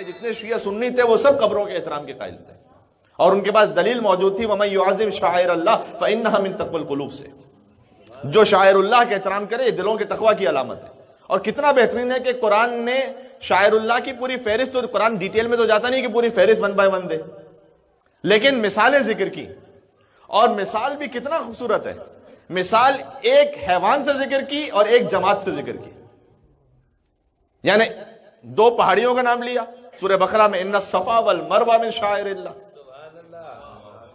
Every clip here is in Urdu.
جتنے شیعہ سنی تھے وہ سب قبروں کے احترام کے قائل تھے، اور ان کے پاس دلیل موجود تھی وَمَن يُعَظِّمْ شَعَائِرَ اللَّهِ فَإِنَّهَا مِن تَقْوَى الْقُلُوبِ سے، جو شاعر اللہ کا احترام کرے یہ دلوں کے تقوی کی علامت ہے۔ اور کتنا بہترین ہے کہ قرآن نے شاعر اللہ کی پوری فہرست، تو قرآن ڈیٹیل میں تو جاتا نہیں کہ پوری فہرست 1 by 1 دے، لیکن مثالیں ذکر کی، اور مثال بھی کتنا خوبصورت ہے۔ مثال ایک حیوان سے ذکر کی اور ایک جماعت سے ذکر کی، یعنی 2 پہاڑیوں کا نام لیا سورہ بقرہ میں، ان الصفا والمروہ من شعائر اللہ۔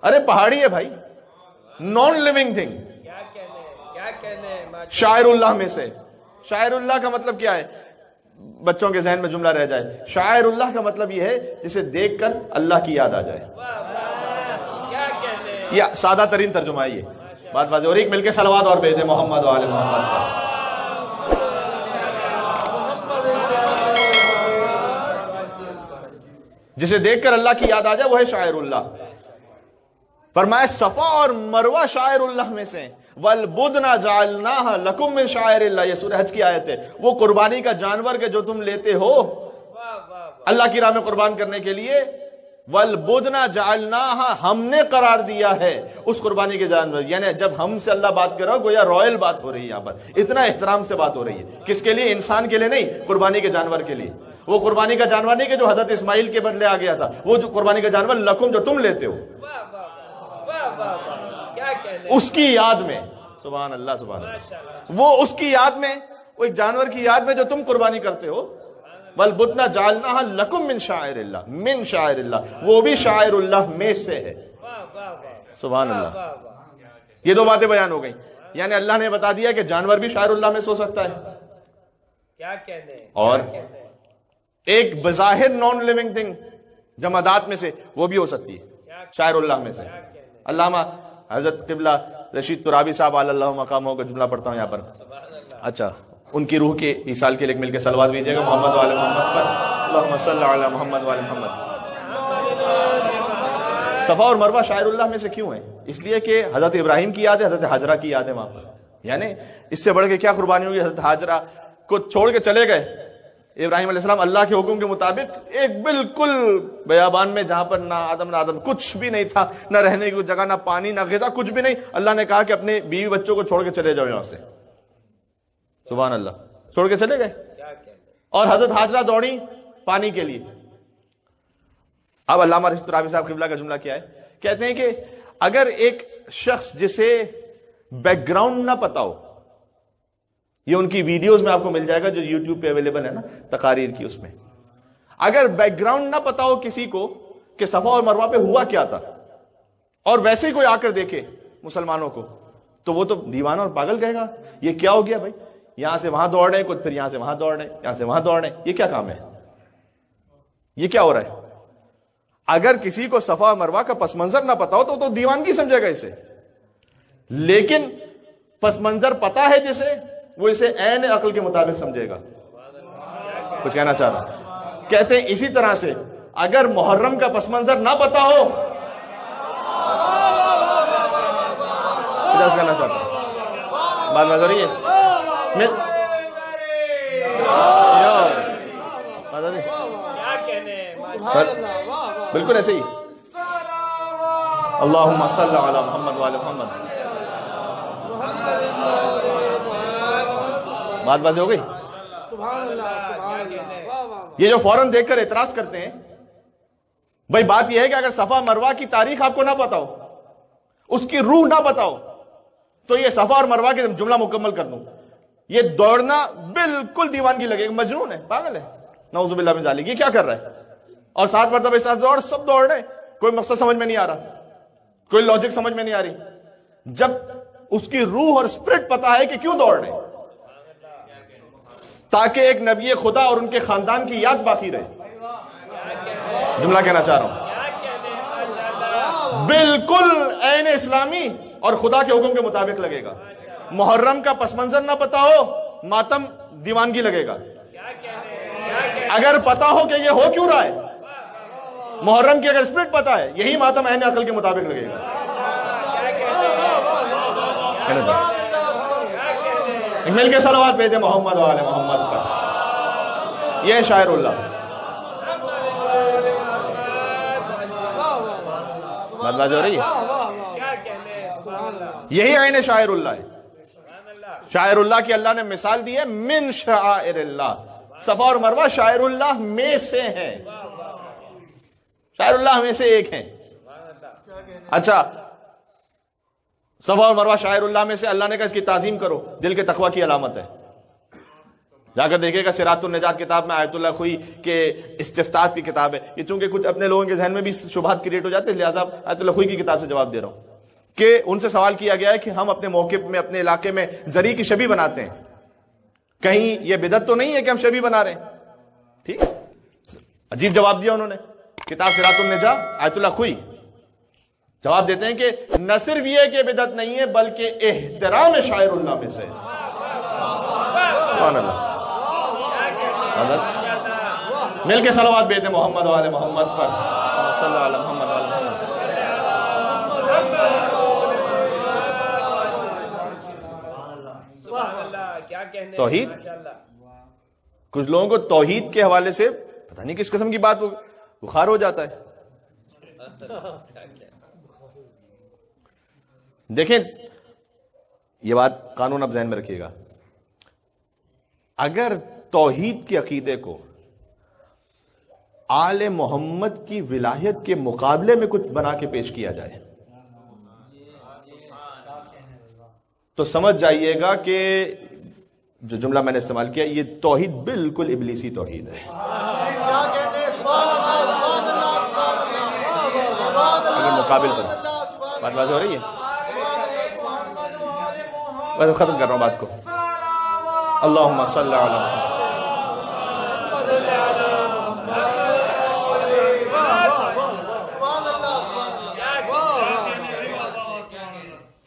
ارے پہاڑی ہے بھائی، نان لیونگ تھنگ، شاعر اللہ میں سے۔ شاعر اللہ کا مطلب کیا ہے؟ بچوں کے ذہن میں جملہ رہ جائے، شاعر اللہ کا مطلب یہ ہے جسے دیکھ کر اللہ کی یاد آ جائے۔ یہ سادہ ترین ترجمہ ہے، یہ بات واضح ہو رہی۔ مل کے صلوات اور بھیج دیں محمد و آل محمد۔ جسے دیکھ کر اللہ کی یاد آ جائے وہ ہے شاعر اللہ۔ فرمایا صفا اور مروہ شاعر اللہ میں سے، وَالْبُدْنَ جَعَلْنَاهَا لَكُمْ مِنْ شَعَائِرِ اللَّهِ، یہ سورہ حج کی آیت ہے۔ وہ قربانی کا جانور کے جو تم لیتے ہو اللہ کی راہ میں قربان کرنے کے لیے، وَالْبُدْنَ جَعَلْنَاهَا، ہم نے قرار دیا ہے اس قربانی کے جانور، یعنی جب ہم سے اللہ بات کر رہا ہو گویا رائل بات ہو رہی ہے، یہاں پر اتنا احترام سے بات ہو رہی ہے۔ کس کے لیے؟ انسان کے لیے نہیں، قربانی کے جانور کے لیے۔ وہ قربانی کا جانور نہیں کہ جو حضرت اسماعیل کے بدلے آ گیا تھا، وہ جو قربانی کا جانور لکم جو تم لیتے ہو، اس کی یاد میں، سبحان اللہ سبحان اللہ، وہ اس کی یاد میں، وہ ایک جانور کی یاد میں جو تم قربانی کرتے ہو۔ وَالْبُدْنَ جَعَلْنَاهَا لَكُمْ مِنْ شَعَائِرِ اللَّهِ، من شاعر اللہ، وہ بھی شاعر اللہ میں سے ہے۔ سبحان اللہ۔ یہ 2 باتیں بیان ہو گئیں، یعنی اللہ نے بتا دیا کہ جانور بھی شاعر اللہ میں سے ہو سکتا ہے، کیا کہنے، اور ایک بظاہر نان لیونگ تھنگ جمادات میں سے وہ بھی ہو سکتی ہے شاعر اللہ میں سے۔ علامہ حضرت قبلہ رشید ترابی صاحب علی اللہ مقامہ کا جملہ پڑھتا ہوں یہاں پر، اچھا ان کی روح کے ایصال کے لیے مل کے صلوات بھیجیے گا محمد و آل محمد پر، اللہم صلی علی محمد و آل محمد۔ صفا اور مروہ شاعر اللہ میں سے کیوں ہیں؟ اس لیے کہ حضرت ابراہیم کی یاد ہے، حضرت حاجرہ کی یاد ہے وہاں پر، یعنی اس سے بڑھ کے کیا قربانی ہوگی؟ حضرت حاجرہ کو چھوڑ کے چلے گئے ابراہیم علیہ السلام اللہ کے حکم کے مطابق ایک بالکل بیابان میں جہاں پر نہ آدم نہ آدم کچھ بھی نہیں تھا، نہ رہنے کی جگہ، نہ پانی، نہ غذا، کچھ بھی نہیں۔ اللہ نے کہا کہ اپنے بیوی بچوں کو چھوڑ کے چلے جاؤ یہاں سے، سبحان اللہ، چھوڑ کے چلے گئے، اور حضرت حاجرہ دوڑی پانی کے لیے۔ اب علامہ رشید ترابی صاحب قبلہ کا جملہ کیا ہے؟ کہتے ہیں کہ اگر ایک شخص جسے بیک گراؤنڈ نہ پتا ہو، یہ ان کی ویڈیوز میں آپ کو مل جائے گا جو یوٹیوب پہ اویلیبل ہے نا، تقاریر کی، اس میں اگر بیک گراؤنڈ نہ پتا ہو کسی کو کہ صفا اور مروہ پہ ہوا کیا تھا، اور ویسے ہی کوئی آ کر دیکھے مسلمانوں کو، تو وہ تو دیوانہ اور پاگل کہے گا یہ کیا ہو گیا بھائی، یہاں سے وہاں دوڑ رہے ہیں کچھ، پھر یہاں سے وہاں دوڑ رہے ہیں، یہاں سے وہاں دوڑ رہے ہیں، یہ کیا کام ہے، یہ کیا ہو رہا ہے؟ اگر کسی کو صفا اور مروہ کا پس منظر نہ پتا ہو تو دیوانگی سمجھے گا اسے، لیکن پس منظر پتا ہے جسے، وہ اسے عین عقل کے مطابق سمجھے گا۔ کچھ کہنا چاہ رہا، کہتے ہیں اسی طرح سے اگر محرم کا پس منظر نہ پتا ہو، کہنا چاہتا ہوں، بات بات ہو رہی ہے بالکل ایسے ہی، اللہم صلی علی محمد وعلی محمد۔ بات بازی ہو گئی؟ یہ جو فوراً دیکھ کر اعتراض کرتے ہیں، بھائی بات یہ ہے کہ اگر صفا مروہ کی تاریخ آپ کو نہ پتا ہو، اس کی روح نہ پتا ہو، تو یہ صفا اور مروہ کے جملہ مکمل کر دوں، یہ دوڑنا بالکل دیوانگی لگے گا، مجنون ہے، پاگل ہے، نعوذ باللہ من ذالک، یہ کیا کر رہا ہے؟ اور 7 مرتبہ اس طرح دوڑ، سب دوڑ رہے، کوئی مقصد سمجھ میں نہیں آ رہا، کوئی لاجک سمجھ میں نہیں آ رہی، جب اس کی روح اور اسپرٹ پتا ہے کہ کیوں دوڑ رہے، تاکہ ایک نبی خدا اور ان کے خاندان کی یاد باقی رہے۔ جملہ کہنا چاہ رہا ہوں بالکل عین اسلامی اور خدا کے حکم کے مطابق لگے گا۔ محرم کا پس منظر نہ پتا ہو، ماتم دیوانگی لگے گا۔ اگر پتا ہو کہ یہ ہو کیوں رہا ہے، محرم کی اگر اسپرٹ پتا ہے، یہی ماتم عین عقل کے مطابق لگے گا۔ مل کے صلوات بھیجیں محمد و آل محمد پر۔ یہ شاعر اللہ، بات ہو رہی ہے؟ کیا کہنے ہیں؟ سبحان اللہ، یہی عین شاعر اللہ ہے. سبحان اللہ، شاعر اللہ کی اللہ نے مثال دی ہے من شعائر اللہ. صفا اور مروہ شاعر اللہ میں سے ہیں، شاعر اللہ میں سے ایک ہیں. اچھا، صفا اور مروہ شاعر اللہ میں سے، اللہ نے کہا اس کی تعظیم کرو، دل کے تقوی کی علامت ہے. جا کر دیکھے گا صراط النجات کتاب میں آیت اللہ خوئی کے استفتاء کی کتاب ہے. یہ چونکہ کچھ اپنے لوگوں کے ذہن میں بھی شبہات کریٹ ہو جاتے ہیں، لہٰذا آیت اللہ خوئی کی کتاب سے جواب دے رہا ہوں کہ ان سے سوال کیا گیا ہے کہ ہم اپنے موقع میں اپنے علاقے میں زری کی شبیہ بناتے ہیں، کہیں یہ بدعت تو نہیں ہے کہ ہم شبیہ بنا رہے ہیں؟ ٹھیک، عجیب جواب دیا انہوں نے. کتاب صراط النجات آیت اللہ خوئی جواب دیتے ہیں کہ نہ صرف یہ کہ بدعت نہیں ہے بلکہ احترام شاعر اللہ میں سے. سبحان اللہ. مل کے صلوات بھیجتے محمد و آل محمد پر، صلی اللہ علیہ محمد و آل محمد. سبحان اللہ، کیا کہنے ہیں؟ توحید، ماشاءاللہ. کچھ لوگوں کو توحید کے حوالے سے پتہ نہیں کس قسم کی بات بخار ہو جاتا ہے. دیکھیں یہ بات قانون اب ذہن میں رکھیے گا، اگر توحید کے عقیدے کو آل محمد کی ولایت کے مقابلے میں کچھ بنا کے پیش کیا جائے تو سمجھ جائیے گا کہ جو جملہ میں نے استعمال کیا یہ توحید بالکل ابلیسی توحید ہے. اگر مقابل کرو، بات واضح ہو رہی ہے؟ بس ختم کر رہا ہوں بات کو. اللہم صلی علی محمد.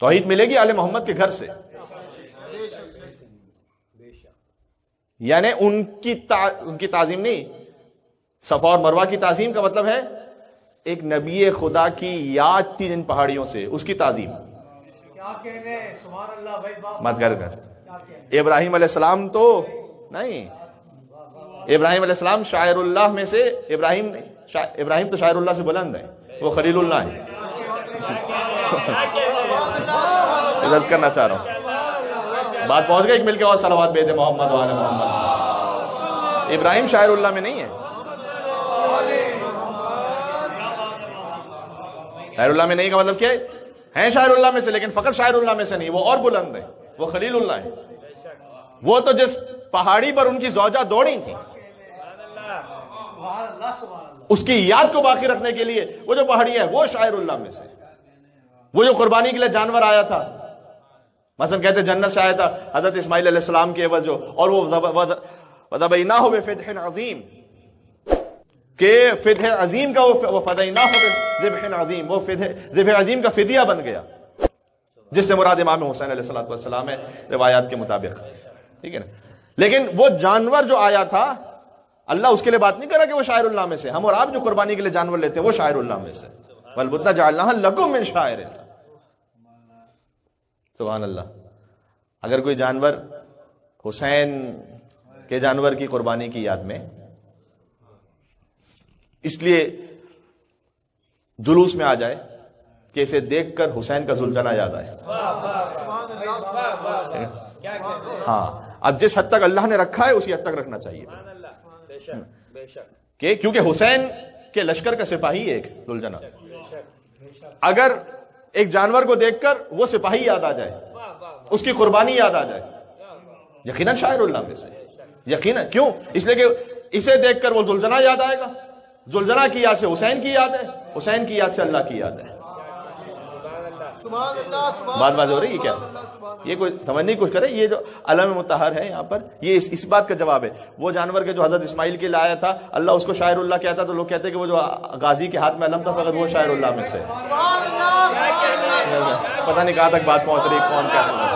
توحید ملے گی آل محمد کے گھر سے، یعنی ان کی تعظیم نہیں. صفا اور مروہ کی تعظیم کا مطلب ہے ایک نبی خدا کی یاد تھی جن پہاڑیوں سے، اس کی تعظیم. مت کر ابراہیم علیہ السلام تو نہیں، ابراہیم علیہ السلام شاعر اللہ میں سے، ابراہیم تو شاعر اللہ سے بلند ہے، وہ خلیل اللہ ہے. عرض کرنا چاہ رہا ہوں، بات پہنچ گئی. مل کے اور صلوات بھیجے محمد و آل محمد. ابراہیم شاعر اللہ میں نہیں ہے، شاعر اللہ میں نہیں کا مطلب کیا ہے؟ ہیں شاعر اللہ میں سے لیکن فقط شاعر اللہ میں سے نہیں، وہ اور بلند ہے، وہ خلیل اللہ ہے. وہ تو جس پہاڑی پر ان کی زوجہ دوڑی تھی اس کی یاد کو باقی رکھنے کے لیے وہ جو پہاڑی ہے وہ شاعر اللہ میں سے. وہ جو قربانی کے لیے جانور آیا تھا، مثلا کہتے جنت سے آیا تھا حضرت اسماعیل علیہ السلام کے عوض جو، اور وہ وَذَبَحْنَاهُ بِفِدْحٍ عَظِيمٍ کہ فدح عظیم کا وہ فدیناہ ذبح عظیم، وہ ذبح عظیم کا فدیہ بن گیا، جس سے مراد امام حسین علیہ السلام ہے روایات کے مطابق. ٹھیک ہے نا. لیکن وہ جانور جو آیا تھا اللہ اس کے لیے بات نہیں کرا کہ وہ شاعر اللہ میں سے. ہم اور آپ جو قربانی کے لیے جانور لیتے ہیں وہ شاعر اللہ میں سے. وَالْبُدْنَ جَعَلْنَاهَا لَكُم مِّن شَعَائِرِ اللَّهِ. سبحان اللہ. اگر کوئی جانور حسین کے جانور کی قربانی کی یاد میں اس لیے جلوس میں آ جائے کہ اسے دیکھ کر حسین کا زلجنہ یاد آئے، ہاں اب جس حد تک اللہ نے رکھا ہے اسی حد تک رکھنا چاہیے کہ کیونکہ حسین کے لشکر کا سپاہی ہے ایک زلجنہ. اگر ایک جانور کو دیکھ کر وہ سپاہی یاد آ جائے، اس کی قربانی یاد آ جائے، یقیناً شاعر اللہ میں سے، یقیناً. کیوں؟ اس لیے کہ اسے دیکھ کر وہ زلجنہ یاد آئے گا. زلجنہ کی یاد سے حسین کی یاد ہے، حسین کی یاد سے اللہ کی یاد ہے. بات ہو رہی ہے کیا؟ یہ کوئی سمجھنے کی کوشش کرے. یہ جو علم مطہر ہے یہاں پر یہ اس بات کا جواب ہے. وہ جانور کے جو حضرت اسماعیل کے لایا تھا اللہ اس کو شاعر اللہ کہتا تو لوگ کہتے کہ وہ جو غازی کے ہاتھ میں علم تھا فقط وہ شاعر اللہ میں سے. پتہ نہیں کہاں تک بات پہنچ رہی، کون کیا سمجھ.